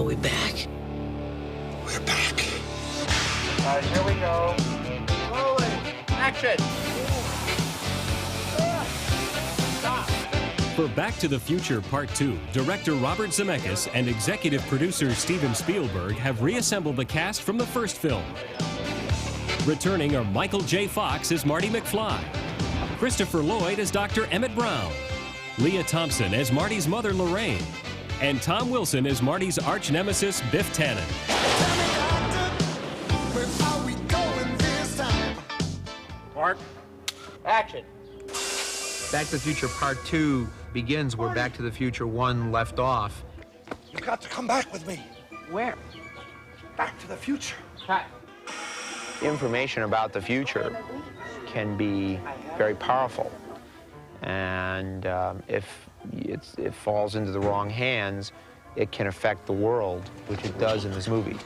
Are we back? We're back. All right, here we go. Rolling. Action. Stop. For Back to the Future Part 2, director Robert Zemeckis and executive producer Steven Spielberg have reassembled the cast from the first film. Returning are Michael J. Fox as Marty McFly, Christopher Lloyd as Dr. Emmett Brown, Leah Thompson as Marty's mother Lorraine, and Tom Wilson as Marty's arch nemesis Biff Tannen. Mark, action. Back to the Future Part 2 begins where Back to the Future 1 left off. You've got to come back with me. Where? Back to the future. Cut. Information about the future can be very powerful. And if it falls into the wrong hands, it can affect the world, which it does in this movie.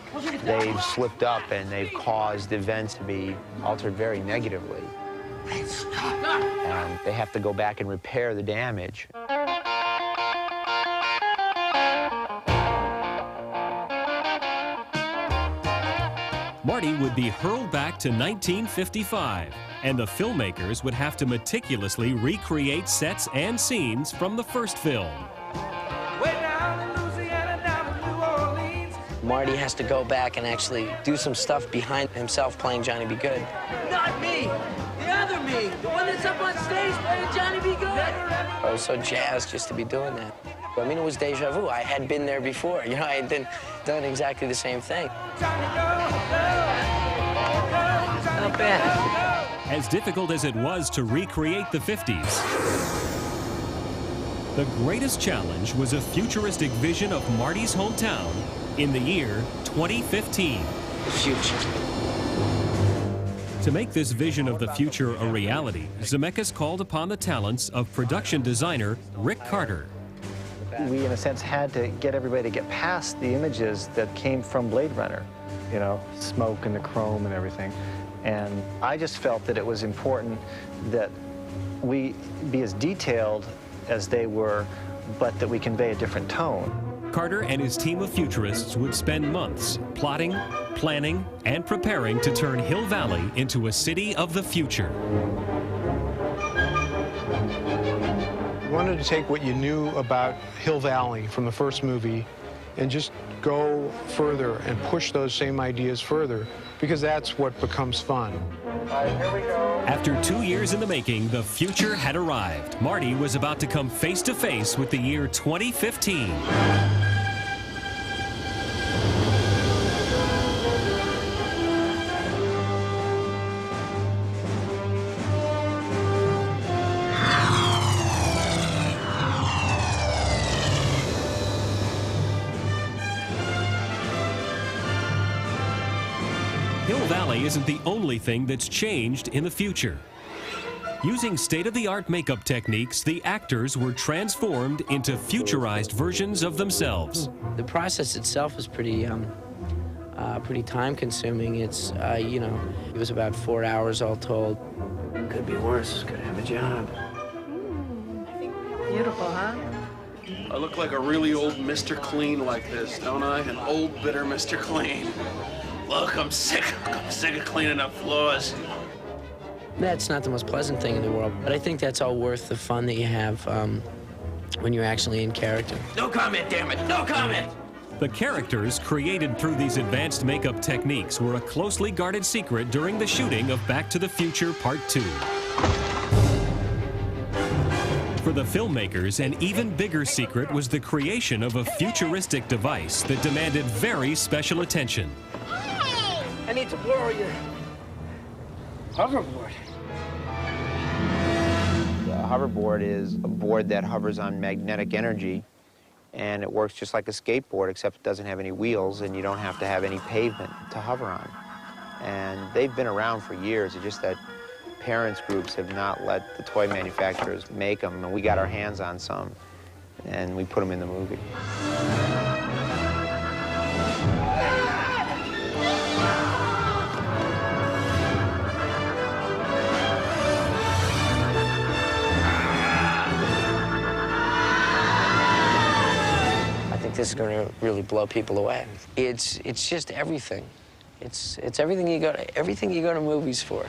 They've slipped up and they've caused events to be altered very negatively. And they have to go back and repair the damage. Marty would be hurled back to 1955, and the filmmakers would have to meticulously recreate sets and scenes from the first film. Marty has to go back and actually do some stuff behind himself playing Johnny B. Good. Not me! The other me! The one that's up on stage playing Johnny B. Good! I was so jazzed just to be doing that. I mean, it was deja vu. I had been there before. You know, I had done exactly the same thing. Not bad. As difficult as it was to recreate the 50s, the greatest challenge was a futuristic vision of Marty's hometown in the year 2015. The future. To make this vision of the future a reality, Zemeckis called upon the talents of production designer Rick Carter. We, in a sense, had to get everybody to get past the images that came from Blade Runner, you know, smoke and the chrome and everything. And I just felt that it was important that we be as detailed as they were, but that we convey a different tone. Carter and his team of futurists would spend months plotting, planning, and preparing to turn Hill Valley into a city of the future. I wanted to take what you knew about Hill Valley from the first movie and just go further and push those same ideas further, because that's what becomes fun. All right, here we go. After 2 years in the making, the future had arrived. Marty was about to come face to face with the year 2015. Hill Valley isn't the only thing that's changed in the future. Using state-of-the-art makeup techniques, the actors were transformed into futurized versions of themselves. The process itself is pretty time-consuming. It's, you know, it was about 4 hours all told. Could be worse. Could have a job. Beautiful, huh? I look like a really old Mr. Clean like this, don't I? An old, bitter Mr. Clean. Look, I'm sick of cleaning up floors. That's not the most pleasant thing in the world, but I think that's all worth the fun that you have when you're actually in character. No comment, damn it! No comment! The characters created through these advanced makeup techniques were a closely guarded secret during the shooting of Back to the Future Part 2. For the filmmakers, an even bigger secret was the creation of a futuristic device that demanded very special attention. I need to borrow your hoverboard. The hoverboard is a board that hovers on magnetic energy, and it works just like a skateboard, except it doesn't have any wheels, and you don't have to have any pavement to hover on. And they've been around for years. It's just that parents groups have not let the toy manufacturers make them, and we got our hands on some, and we put them in the movie. this is going to really blow people away. It's just everything. It's everything you go to movies for.